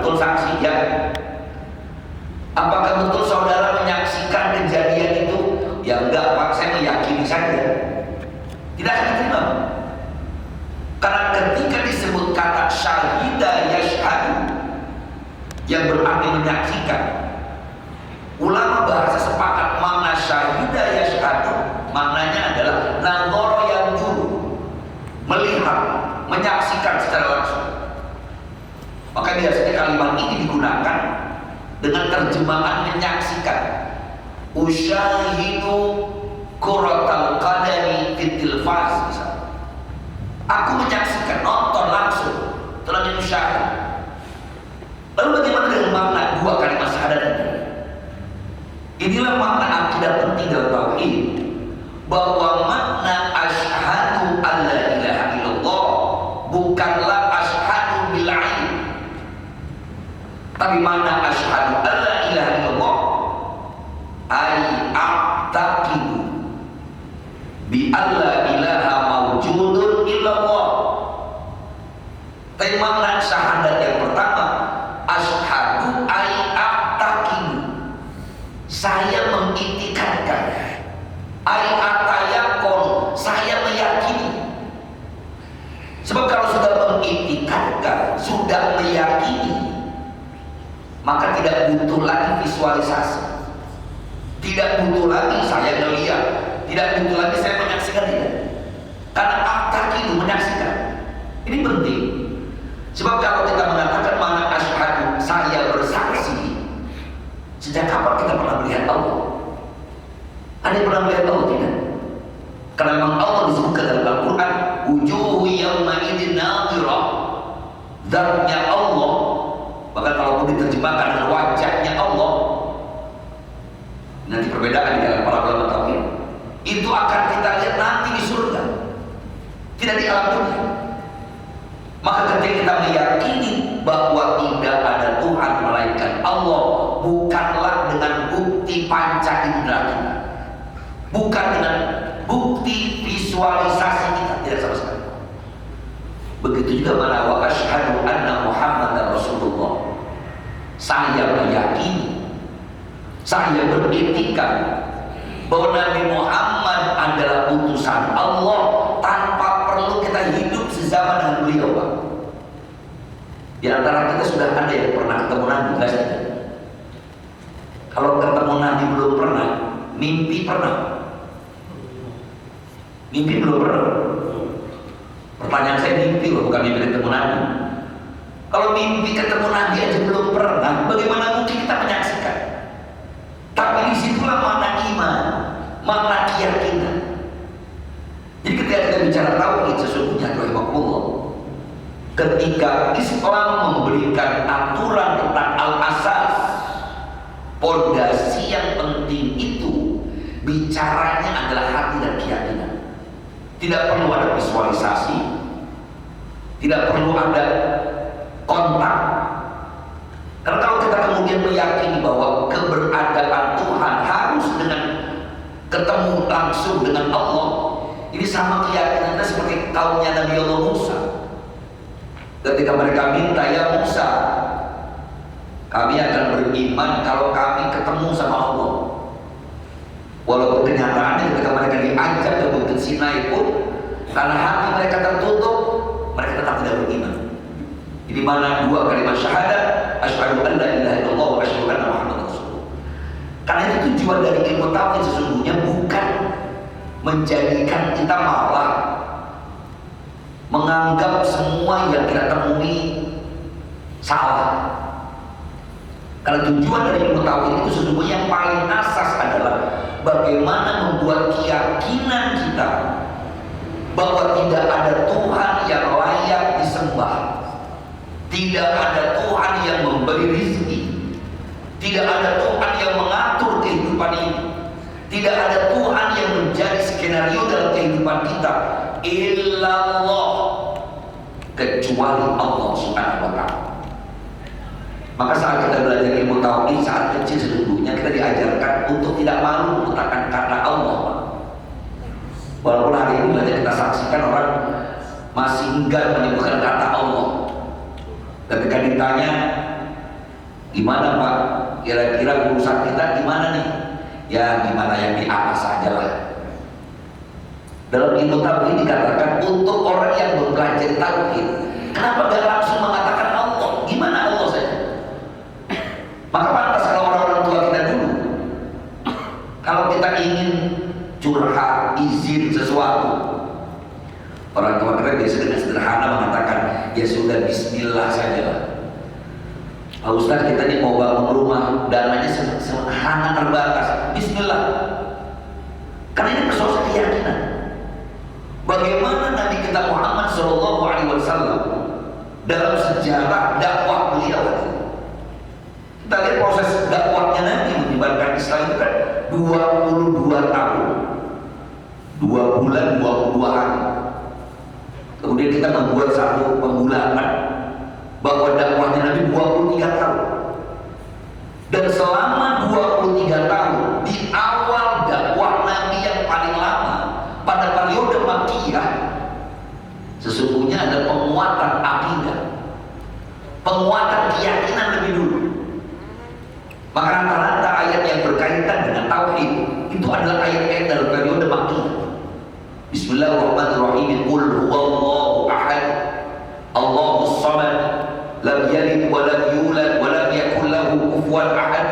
betul saksi ya? Apakah betul saudara menyaksikan kejadian itu? Ya enggak Pak, saya meyakini saja. Tidak akan diterima. Karena ketika disebut kata syahida yashhadu, yang berarti menyaksikan, ulama bahasa sepakat makna syahida yashhadu maknanya adalah nadhara yang dulu, melihat, menyaksikan secara langsung. Maka biasanya kalimat ini digunakan dengan terjemahan menyaksikan. Usyahidu kuratal qadami fit tilfaz, misalnya. Aku menyaksikan, nonton langsung, itu namanya musyahid. Lalu bagaimana dengan makna dua kalimat syahadat ini? Inilah makna akidah penting dalam tauhid, bahwa makna asyhadu alla ilaha illallah bukanlah asyhadu bil ain, tapi makna asyhadu alla ilaha illallah ay a'taqidu bi alla ilaha mawjudun illallah. Tapi makna syahadat yang pertama, asyhadu ay a'taqidu, saya mengiktikankan, ay atayakon, saya meyakini. Sebab kalau sudah mengiktikankan, sudah meyakini, maka tidak butuh lagi visualisasi, tidak butuh lagi saya melihat, tidak butuh lagi saya menyaksikan, tidak. Karena a'taqidu, menyaksikan. Ini penting. Sebab kalau kita mengatakan mana asyhadu, saya bersaksi, sejak kapan kita pernah melihat Allah? Ada yang pernah melihat Allah? Tidak. Karena memang Allah disebutkan dalam Al-Quran, wujuhu yawma idzin nadhirah, zatnya Allah. Bahkan kalaupun diterjemahkan dengan wajahnya Allah, nanti perbedaan di dalam para ulama tauhid, itu akan kita lihat nanti di surga, tidak di alam dunia. Maka ketika kita meyakini bahwa tidak ada Tuhan melainkan Allah, bukanlah dengan bukti panca indera kita, bukan dengan bukti visualisasi kita, tidak sama sekali. Begitu juga mana wa asyhadu anna Muhammadar Rasulullah, saya meyakini, saya beriktikad bahwa Nabi Muhammad adalah utusan Allah tanpa perlu kita hidup sezaman dengan beliau, Pak. Di antara kita sudah ada yang pernah ketemu Nabi, enggak sih? Kalau ketemu Nabi belum pernah, mimpi pernah? Mimpi belum pernah. Pertanyaan saya mimpi loh, bukan mimpi ketemu Nabi. Kalau mimpi ketemu Nabi aja belum pernah, bagaimana mungkin kita menyaksikan? Tapi disitulah makna iman, makna keyakinan. Jadi ketika kita bicara tauhid, sesungguhnya rahimahullah, ketika Islam memberikan aturan tentang al-asas, pondasi yang penting itu bicaranya adalah hati dan keyakinan. Tidak perlu ada visualisasi, tidak perlu ada kontak. Karena kalau kita kemudian meyakini bahwa keberadaan Tuhan harus dengan ketemu langsung dengan Allah, ini sama keyakinannya seperti kaumnya Nabi Allah Musa. Ketika mereka minta, ya Musa, kami akan beriman kalau kami ketemu sama Allah. Walaupun kenyataannya ketika mereka diajak ke Bukit Sinai pun, karena hati mereka tertutup, mereka tetap tidak beriman. Jadi mana dua kalimat syahadat, asyhadu an la ilaha illallah wa asyhadu anna Muhammadar Rasulullah. Karena itu tujuan dari ilmu tauhid sesungguhnya bukan menjadikan kita malah menganggap semua yang kita temui salah. Karena tujuan dari ilmu tauhid itu sesungguhnya yang paling asas adalah bagaimana membuat keyakinan kita bahwa tidak ada Tuhan yang layak disembah, tidak ada Tuhan yang memberi rezeki, tidak ada Tuhan yang mengatur kehidupan ini, tidak ada Tuhan yang menjadi skenario dalam kehidupan kita, illallah, kecuali Allah Subhanahu wa ta'ala. Maka saat kita belajar ilmu tauhid saat kecil sesungguhnya kita diajarkan untuk tidak malu mengatakan kata Allah. Walaupun hari ini banyak kita saksikan orang masih enggan menyebutkan kata Allah. Ketika ditanya Gimana Pak? Kira-kira urusan kita gimana nih? Ya gimana yang di atas saja lah. Dalam ilmu tauhid dikatakan untuk orang yang mempelajari tauhid, kenapa gak langsung mengatakan Allah? Gimana Allah saja? Maka pantas kalau orang-orang tua kita dulu, kalau kita ingin curhat, izin sesuatu, orang tua kita biasa dengan sederhana mengatakan, ya sudah Bismillah saja lah. Pak Ustaz, kita ini mau bangun rumah, dananya sederhana terbatas, Bismillah. Karena ini persoalan keyakinan. Bagaimana Nabi kita Muhammad SAW dalam sejarah dakwah beliau, kita lihat proses dakwahnya Nabi menyebarkan Islam itu kan 22 tahun, 2 bulan 22 hari. Kemudian kita membuat satu pembulanan bahwa dakwahnya Nabi 23 tahun. Dan selama 23 tahun di awal dakwah Nabi yang paling lama pada periode Makkiyah, sesungguhnya ada penguatan akidah, penguatan keyakinan lebih dulu. Maka rata-rata ayat yang berkaitan dengan tauhid itu adalah ayat-ayat dalam periode Makkiyah. Bismillahirrahmanirrahim. Qul huwallahu ahad, Allahus samad, lam yalid wa lam yulad wa lam yakul lahu kufuwan ahad.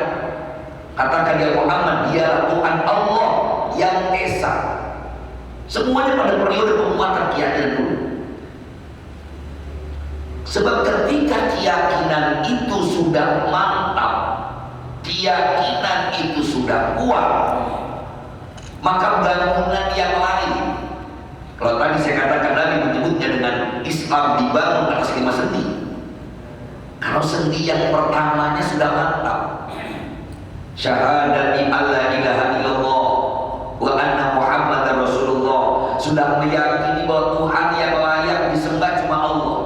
Katakan ya Muhammad, dialah Tuhan Allah yang esa. Semuanya pada periode penguatan keyakinan dulu. Sebab ketika keyakinan itu sudah mantap, keyakinan itu sudah kuat, maka bangunan yang lain, kalau tadi saya katakan Nabi menyebutnya dengan Islam dibangun atas 5 sendi. Kalau sendi yang pertamanya sudah mantap, syahadati alla ilaha illallah wa anna Muhammadar Rasulullah, sudah meyakini bahwa Tuhan yang layak disembah cuma Allah,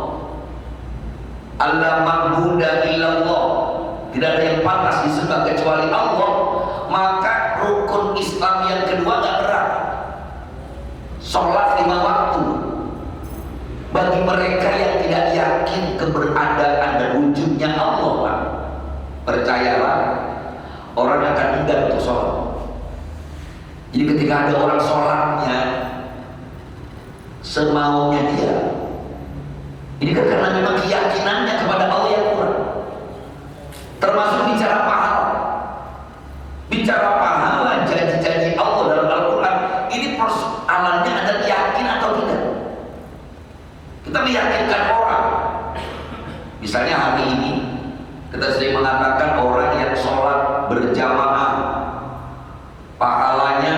Allah ma'buda illallah, tidak ada yang pantas disembah kecuali Allah. Maka rukun Islam yang kedua gak berat, sholat 5 waktu. Bagi mereka yang tidak yakin keberadaan dan wujudnya Allah, Pak, percayalah, orang akan enggan untuk sholat. Jadi ketika ada orang sholatnya semaunya dia, ini kan karena memang keyakinannya kepada Allah yang kurang. Termasuk bicara pahala, bicara pahala, janji-janji Allah dalam Al-Quran, ini persoalannya adalah yakin atau tidak. Kita meyakinkan orang. Misalnya hari ini kita sering mengatakan orang yang sholat berjamaah, pahalanya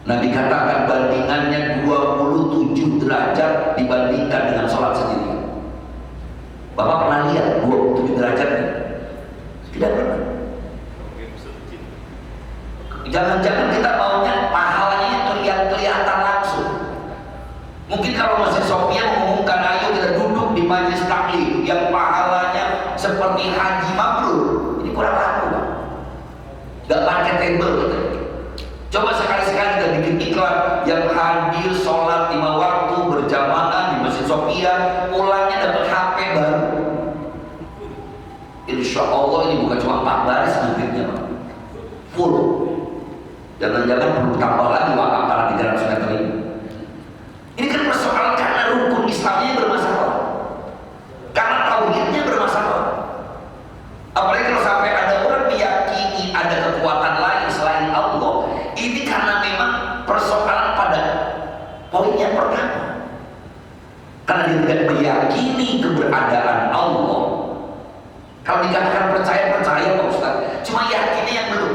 Nabi katakan bandingannya 27 derajat dibandingkan dengan sholat sendiri. Bapak pernah lihat 27 derajat? Tidak pernah. Jangan-jangan kita maunya pahalanya kelihatan langsung. Mungkin kalau Masjid Sofia mengumumkan, ayo kita duduk di majelis taklim yang pahalanya seperti haji mabrur, ini kurang laku, Pak. Gak pakai table gitu. Coba sekali-sekali kita bikin iklan yang hadir sholat 5 waktu berjamaah di Masjid Sofia, pulangnya dapat HP baru. Insya Allah ini bukan cuma 4 baris nantinya, Pak, full. Jangan-jangan perlu tambah lagi wakaf tanah 300 meter ini. Ini kan persoalan karena rukun Islamnya bermasalah, karena tauhidnya bermasalah. Apalagi kalau sampai ada orang meyakini ada kekuatan lain selain Allah, ini karena memang persoalan pada poin yang pertama, karena dia tidak meyakini keberadaan Allah. Kalau dikatakan percaya Pak Ustaz, cuma yakinnya yang belum.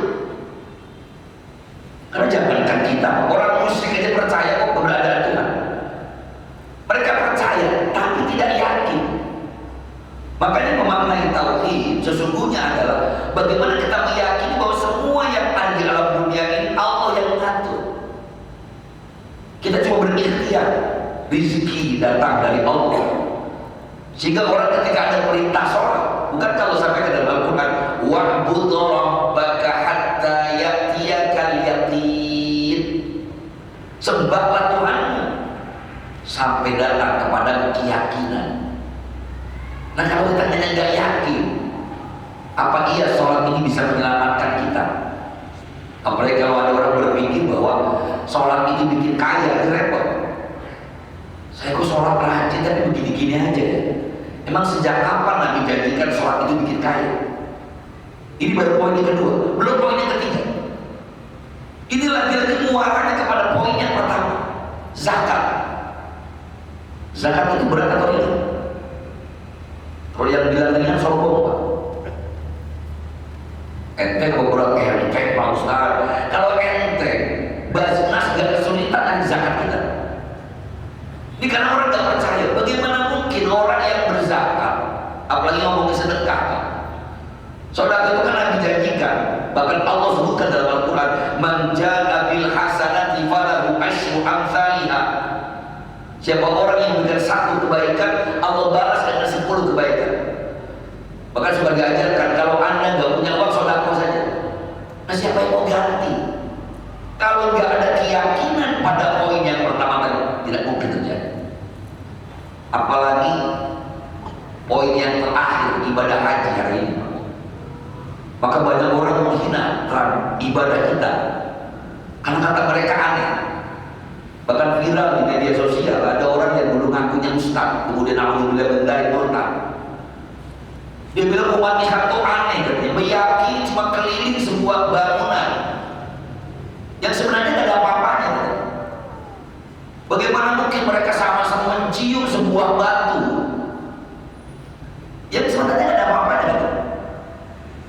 Karena jangankan kita, orang musyrik aja percaya kok keberadaan Tuhan. Mereka percaya tapi tidak yakin. Makanya memaknai tauhid sesungguhnya adalah bagaimana kita meyakini bahwa semua yang ada di alam dunia ini Allah yang mengatur. Kita cuma berikhtiar, rezeki datang dari Allah. Sehingga orang ketika ada perintah sholat, bukan kalau sampai ke dalam Al-Quran, wa'bud rabbaka hatta ya'tiyakal yaqin, sembahlah Tuhanmu sampai datang kepada keyakinan. Nah kalau kita hanya nggak yakin, Apa iya sholat ini bisa menyelamatkan kita? Apalagi kalau ada orang berpikir bahwa sholat itu bikin kaya, itu repot. Saya kok sholat rajin tapi begini-gini aja ya. Emang sejak kapan Nabi janjikan sholat itu bikin kaya? Ini baru poin yang kedua, belum poin yang ketiga. Ini lagi-lagi muaranya kepada poin yang pertama, zakat. Zakat itu berat atau tidak? Kalau yang bilang dengan sombong, Pak. Ente beberapa ente Pak Ustaz. Kalau ente Basnas gak kesulitan dari zakat kita. Ini karena orang gak percaya. Bagaimana mungkin orang yang berzakat, apalagi ngomongin sedekah, saudara itu kan Nabi janjikan, bahkan Allah sebutkan dalam Al-Quran, man ja'a bil hasanati falahu asyru amsalihha. Siapa orang yang memberikan satu kebaikan, Allah balas dengan 10 kebaikan. Bahkan sudah diajarkan, kalau anda nggak punya uang, sedekah saja. Nah, siapa yang mau ganti? Kalau nggak ada keyakinan pada poin yang pertama tadi, tidak mungkin terjadi. Apalagi poin yang terakhir, ibadah haji hari ini. Maka banyak orang menghina ibadah kita karena kata mereka aneh. Bahkan viral di media sosial, ada orang yang dulu ngakunya ustaz, kemudian alhamdulillah mendai murtad. Dia bilang umat Islam itu aneh, katanya meyakini cuma keliling sebuah bangunan yang sebenarnya tidak ada apa-apanya. Bagaimana mungkin mereka sama-sama mencium sebuah batu yang sebenarnya tidak ada apa-apanya?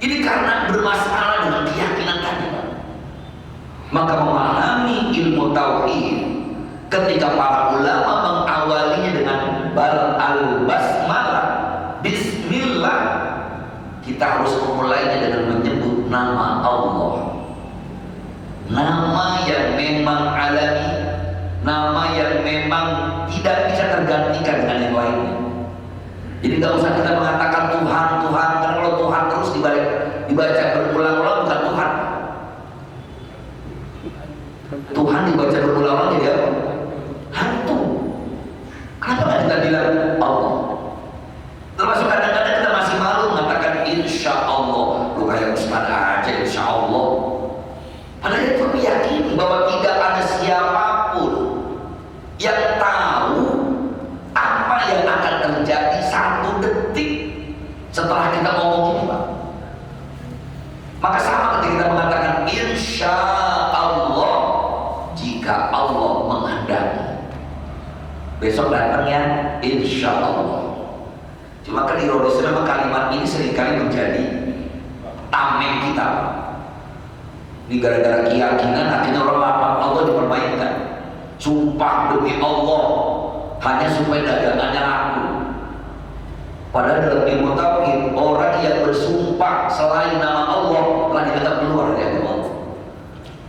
Ini karena bermasalah dengan keyakinan tadi, Pak. Maka memahami ilmu tauhid, ketika para ulama mengawalinya dengan al-basmalah, bismillah, kita harus memulainya dengan menyebut nama Allah, nama yang memang alami, nama yang memang tidak bisa tergantikan dengan yang lainnya. Jadi nggak usah kita mengatakan Tuhan, Tuhan, karena kalau Tuhan terus dibaca berulang-ulang bukan Tuhan. Tuhan dibaca berulang-ulang jadi apa? Hantu. Kenapa nggak kita bilang Allah? Termasuk kadang-kadang kita masih malu mengatakan insya Allah. Lu kayak Ustaz aja insya Allah. Padahal itu meyakini bahwa tidak ada siapapun yang tahu apa yang akan terjadi 1 detik setelah kita ngomong ini, Pak. Maka sama ketika kita mengatakan insya Allah, jika Allah menghendaki besok datangnya insya Allah. Cuma kan ironisnya memang kalimat ini seringkali menjadi tameng kita. Ini gara-gara keyakinan akhirnya orang lama Allah dipermainkan. Sumpah demi Allah hanya supaya dagangannya laku. Padahal dalam ilmu tauhid, orang yang bersumpah selain nama Allah telah dianggap keluar dari agama Allah.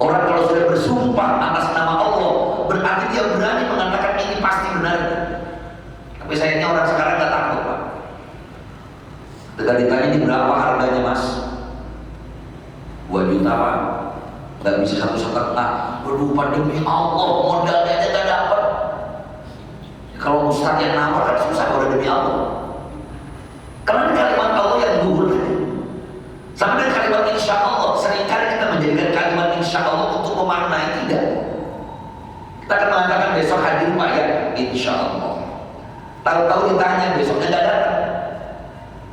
Orang kalau sudah bersumpah atas nama Allah, berarti dia berani mengatakan ini pasti benar. Tapi sayangnya orang sekarang nggak takut, Pak. Ketika ditanya ini berapa harganya, Mas? 2 juta, Pak. Nggak bisa 1,5. Berlupa demi Allah, modalnya aja nggak dapat. Kalau ustaz yang nawar kan susah kalau demi Allah. Karena kalimat Allah yang luhur tadi. Sama dengan kalimat insya Allah. Seringkali kita menjadikan kalimat insya Allah untuk memaknai, tidak. Kita akan mengatakan besok hadir Pak ya, insya Allah. Tahu-tahu ditanya besoknya nggak datang.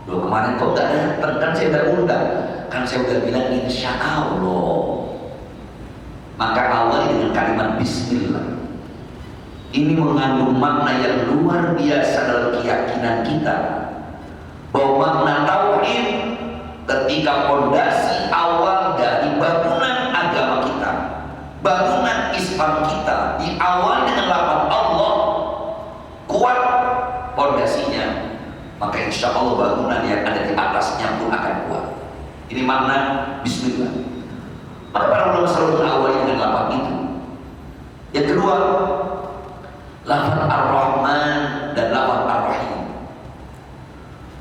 Loh, kemarin kok nggak datang? Kan saya udah undang. Kan saya udah bilang insya Allah. Maka awali dengan kalimat bismillah. Ini mengandung makna yang luar biasa dalam keyakinan kita, bahwa makna tauhid ketika fondasi awal dari bangunan agama kita, bangunan Islam kita diawali dengan lafaz Allah, kuat fondasinya, maka insya Allah bangunan yang ada di atasnya pun akan kuat. Ini makna bismillah. Maka para ulama selalu mengawali dengan lafaz itu. Yang kedua, lafaz Ar-Rahman dan lafaz Ar-Rahim.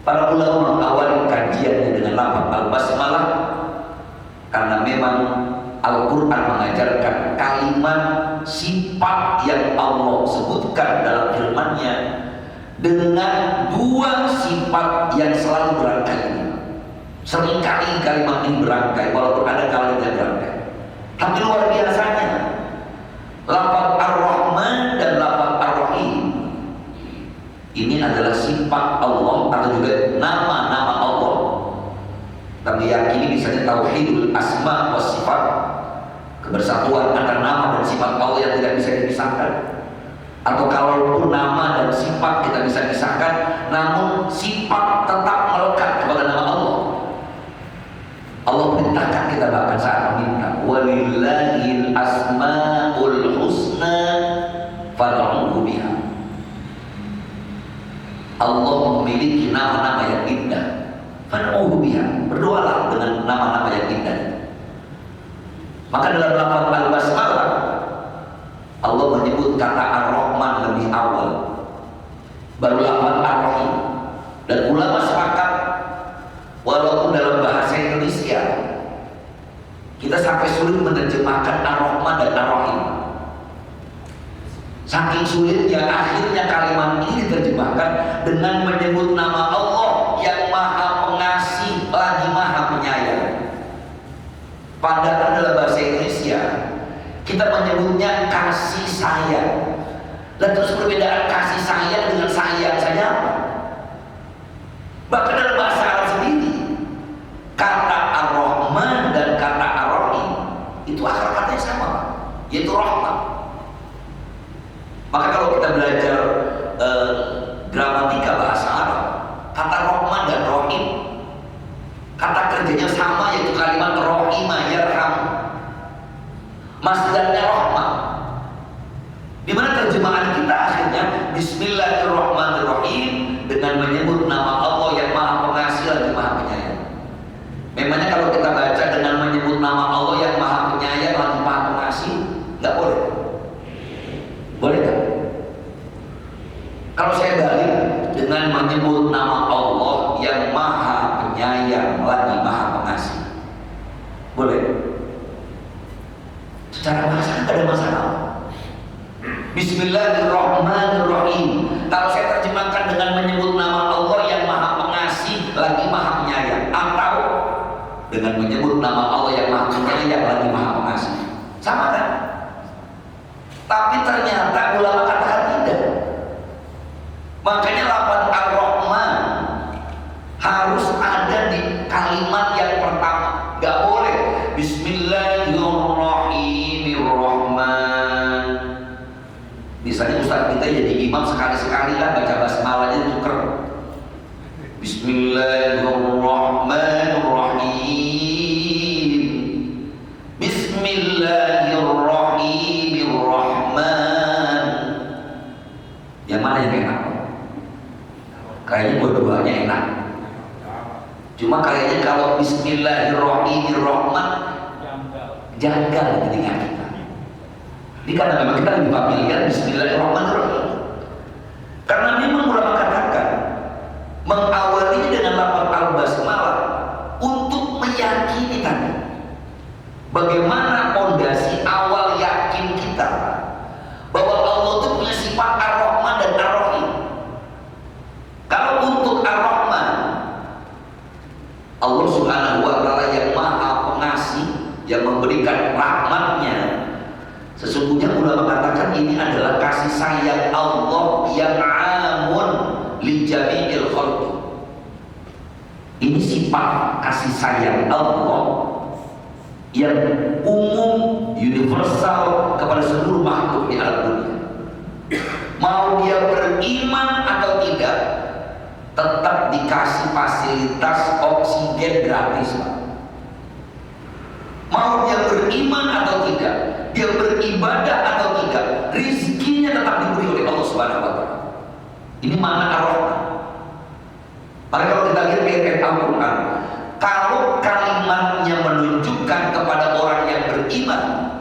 Para ulama mengawali kajiannya dengan lafaz Al-Basmalah karena memang Al-Quran mengajarkan kalimat sifat yang Allah sebutkan dalam firman-Nya dengan 2 sifat yang selalu berkali. Seringkali kalimat ini berangkai, walaupun ada kalanya tidak berangkai. Tapi luar biasanya, lafaz Ar-Rahman dan lafaz Ar-Rahim ini adalah sifat Allah atau juga nama-nama Allah. Kami yakini misalnya tauhidul asma wa sifat, kebersatuan antara nama dan sifat Allah yang tidak bisa dipisahkan. Atau kalaupun nama dan sifat kita bisa pisahkan, namun sifat tetap melekat kepada nama Allah. Allah perintahkan kita bahkan saat meminta, walillahil asmaul husna fad'uhu biha. Allah memiliki nama-nama yang indah, fad'uhu biha, berdoalah dengan nama-nama yang indah. Maka dalam lafaz al-basmalah Allah menyebut kata Ar-Rahman lebih awal, baru lafaz Ar-Rahim. Dan ulama sepakat, walaupun dalam bahasa Indonesia kita sampai sulit menerjemahkan Ar-Rahman dan Ar-Rahim, saking sulitnya akhirnya kalimat ini diterjemahkan dengan menyebut nama Allah yang Maha Pengasih lagi Maha Penyayang. Padahal dalam bahasa Indonesia kita menyebutnya kasih sayang. Dan terus perbedaan kasih sayang dengan sayang saja apa? Bahkan dalam bahasa Arab sendiri, kata Ar-Rahman dan kata Ar-Rahim itu akar katanya sama, yaitu rahmat. Maka kalau kita belajar gramatika bahasa Arab, kata Rahman dan Rahim kata kerjanya sama, yaitu kalimat Rahimah yarham, masdarnya rahmat. Di mana terjemahan kita akhirnya Bismillahirrahmanirrahim dengan menyebut nama Allah yang Maha Pengasih lagi Maha Penyayang. Memangnya kalau kita baca dengan menyebut nama Allah yang Maha Penyayang lagi Maha Pengasih, nggak boleh? Boleh tak? Kalau saya balik dengan menyebut nama Allah yang Maha Penyayang lagi Maha Pengasih, boleh? Secara bahasa tidak ada masalah. Bismillahirrahmanirrahim, kalau saya terjemahkan dengan menyebut nama Allah yang Maha Pengasih lagi Maha Penyayang, atau dengan menyebut nama Allah yang Maha Penyayang lagi Maha Pengasih, sama kan? Tapi ternyata ulama katakan tidak. Makanya lafaz Ar-Rahman harus ada di kalimat yang pertama. Gak boleh Bismillahirrahmanirrahim. Misalnya Ustaz kita jadi imam sekali-sekali lah baca basmalahnya tuker. Bismillahirrahmanirrahim. Bismillahirrahmanirrahim. Yang mana yang enak? Kayaknya dua-duanya enak. Cuma kayaknya kalau Bismillahirrahmanirrahim janggal di telinga kita. Ini karena memang kita lebih familiar Bismillahirrahmanirrahim. Karena memang ulama katakan mengawalinya dengan lafaz al-basmalah untuk meyakini tadi bagaimana fondasi awal yakin kita bahwa Allah itu punya sifat Ar-Rahman dan Ar-Rahim. Kalau untuk Ar-Rahman, Allah Subhanahu wa Ta'ala yang Maha Pengasih, yang memberikan rahmatnya. Sesungguhnya ulama katakan ini adalah kasih sayang Allah yang amun li jami'il khalqi. Ini sifat kasih sayang Allah yang umum, universal kepada seluruh makhluk di alam dunia. Mau dia beriman atau tidak, tetap dikasih fasilitas oksigen gratis, Pak. Mau dia beriman atau tidak, dia beribadah atau tidak, rizkinya tetap diberi oleh Allah Subhanahu wa Ta'ala. Ini makna Ar-Rahman. Maka kalau kita lihat ayat Al-Quran, kalau kalimatnya menunjukkan kepada orang yang beriman,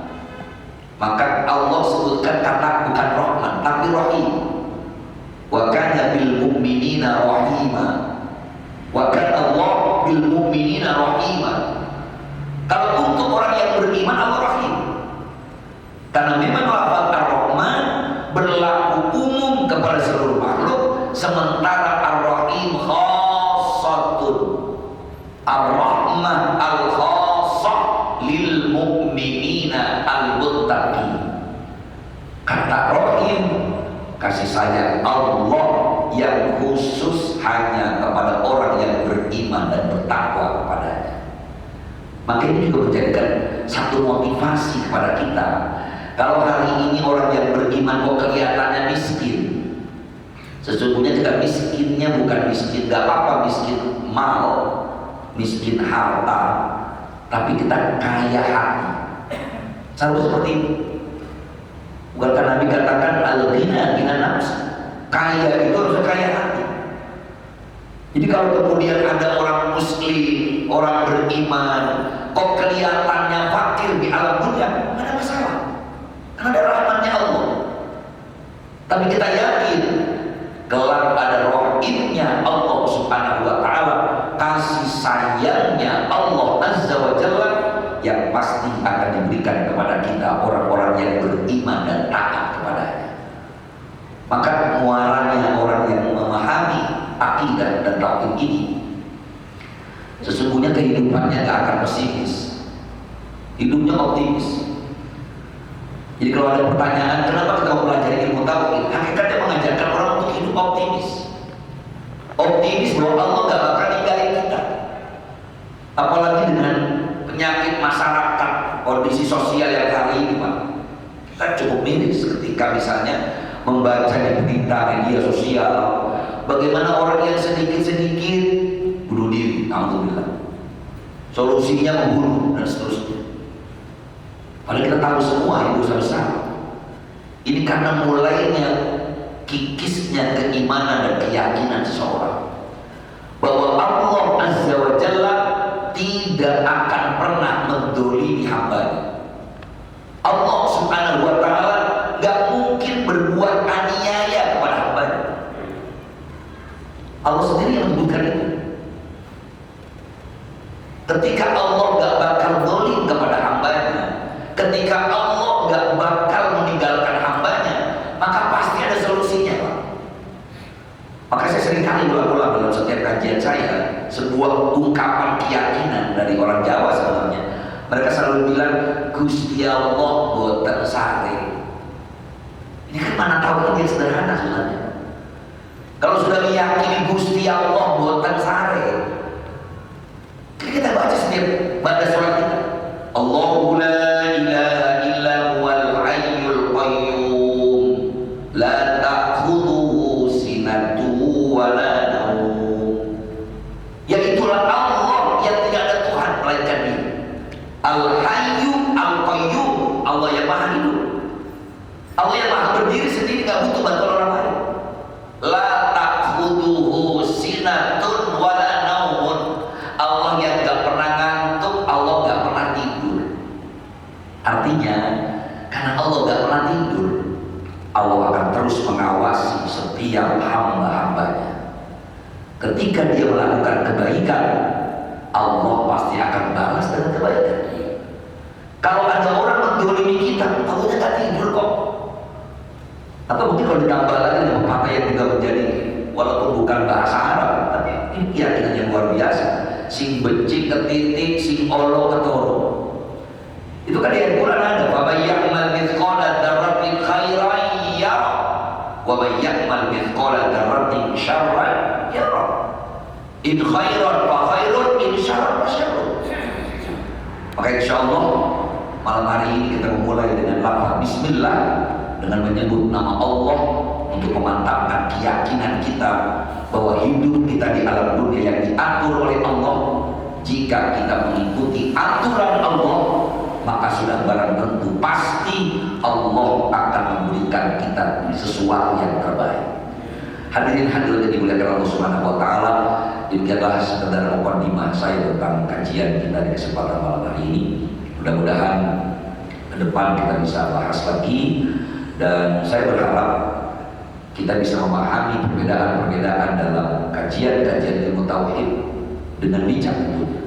maka Allah sebutkan kata bukan Rahman tapi Rahim. Wa kana bil mu'minina rahima. Wa kana Allah bil mu'minina rahima. Kalau untuk orang yang beriman Allah Rahim. Karena memang lafaz Ar-Rahman berlaku umum kepada seluruh makhluk, sementara Ar-Rahim khassatun ar-rahmah al-khassah lil mu'minina al-muttaqin. Kata rahim, kasih sayang Allah yang khusus hanya kepada orang yang beriman dan bertakwa kepadanya. Maka ini juga menjadikan satu motivasi kepada kita. Kalau hari ini orang yang beriman kok kelihatannya miskin, sesungguhnya kita miskinnya bukan miskin, gak apa-apa miskin mal, miskin harta, tapi kita kaya hati. Selalu seperti itu. Bukankah Nabi katakan al-ghina ghina nafs, kaya itu harus kaya hati. Jadi kalau kemudian ada orang muslim, orang beriman, kok kelihatannya fakir di alam dunia, nggak ada masalah, karena ada rahmatnya Allah. Tapi kita yakin kelak ada rahimnya Allah Subhanahu wa Ta'ala, kasih sayangnya Allah Azza wa Jalla yang pasti akan diberikan kepada kita orang-orang yang beriman dan taat kepadanya. Maka muaranya orang yang memahami akidah dan tauhid ini, sesungguhnya kehidupannya gak akan pesimis, hidupnya optimis. Jadi kalau ada pertanyaan kenapa kita mau belajar ilmu tauhid, hakikatnya mengajarkan orang untuk hidup optimis. Optimis bahwa Allah gak bakal ninggalin kita. Apalagi dengan penyakit masyarakat, kondisi sosial yang hari ini, Pak, kita cukup miris ketika misalnya membaca di berita media sosial bagaimana orang yang sedikit-sedikit bunuh diri, alhamdulillah, solusinya membunuh dan seterusnya. Padahal kita tahu semua itu dosa besar. Ini karena mulainya kikisnya keimanan dan keyakinan seseorang bahwa Allah Azza wa Jalla tidak akan pernah mendolimi hambanya. Allah Subhanahu wa Ta'ala gak mungkin berbuat aniaya kepada hambanya. Allah sendiri yang menyebutkan itu. Ketika Allah gak bakal zalim kepada hambanya, ketika Allah gak bakal meninggalkan hambanya, maka pasti ada solusinya, Pak. Maka saya seringkali ulang-ulang dalam setiap kajian saya sebuah ungkapan keyakinan dari orang Jawa sebenarnya. Mereka selalu bilang Gusti Allah boten sare. Ini kan mana tahu ini sederhana sebenarnya. Kalau sudah meyakini Gusti Allah boten sare, kita baca setiap baca sholat kita, Allahu la ilaha illa huwal hayyul qayyum la ta'khudhuhu sinatun wa la naum. Yaitulah Allah yang tidak ada Tuhan melainkan Dia. Al-Hayyu Al-Qayyum, Allah yang maha hidup, Allah yang maha berdiri sendiri, gak butuh bantuan orang lain. La ta'khudhuhu sinatun wa la naumun, Allah yang gak pernah ngantuk, Allah gak pernah tidur. Artinya karena Allah gak pernah tidur, Allah akan terus mengawasi setiap hamba-hambanya. Ketika dia melakukan kebaikan, Allah pasti akan balas dengan kebaikan. Kalau ada orang mendolimi kita, Allah gak tidur kok. Atau mungkin kalau ditambah lagi dengan pepatah yang juga menjadi, walaupun bukan bahasa Arab, tapi ini keyakinan yang luar biasa. Sing becik ketitik, sing olo ketoro. Itu kan di Al-Quran ada, wa may ya'mal mithqala dzarratin khairan yara wa may ya'mal mithqala dzarratin syarran yara. In khairan fa khairun, in syarran fa syarrun. Maka insyaallah malam hari ini kita memulai dengan lafaz bismillah, dengan menyebut nama Allah untuk memantapkan keyakinan kita bahwa hidup kita di alam dunia yang diatur oleh Allah. Jika kita mengikuti aturan Allah, maka sudah barang tentu pasti Allah akan memberikan kita sesuatu yang terbaik. Hadirin hadirat yang dimuliakan Allah Subhanahu wa Ta'ala, demikianlah sekedar mukadimah saya tentang kajian kita di kesempatan malam hari ini. Mudah-mudahan ke depan kita bisa bahas lagi, dan saya berharap kita bisa memahami perbedaan-perbedaan dalam kajian-kajian ilmu tauhid dengan bijak tentunya.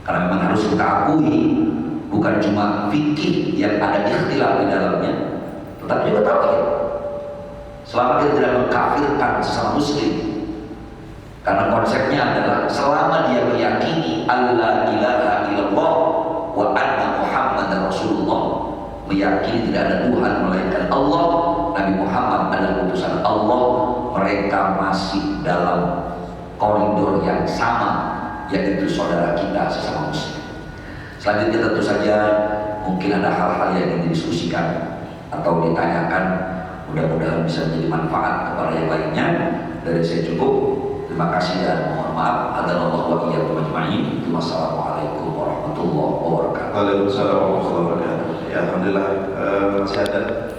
Karena memang harus kita akui, bukan cuma fikih yang ada ikhtilaf di dalamnya, tetapi juga tauhid. Selama kita tidak mengkafirkan sesama muslim, Karena konsepnya adalah selama dia meyakini Allah ilaha illallah wa anna Muhammadar Rasulullah, meyakini tidak ada Tuhan melainkan Allah, Nabi Muhammad adalah utusan Allah, mereka masih dalam koridor yang sama, yaitu saudara kita sesama muslim. Selanjutnya tentu saja mungkin ada hal-hal yang ingin didiskusikan atau ditanyakan, mudah-mudahan bisa menjadi manfaat kepada yang lainnya. Dari saya cukup. Terima kasih dan mohon maaf. Hadanallahu wa iyyakum ajma'in. Wassalamualaikum warahmatullahi wabarakatuh. Waalaikumsalam warahmatullahi wabarakatuh. Ya, alhamdulillah masih ada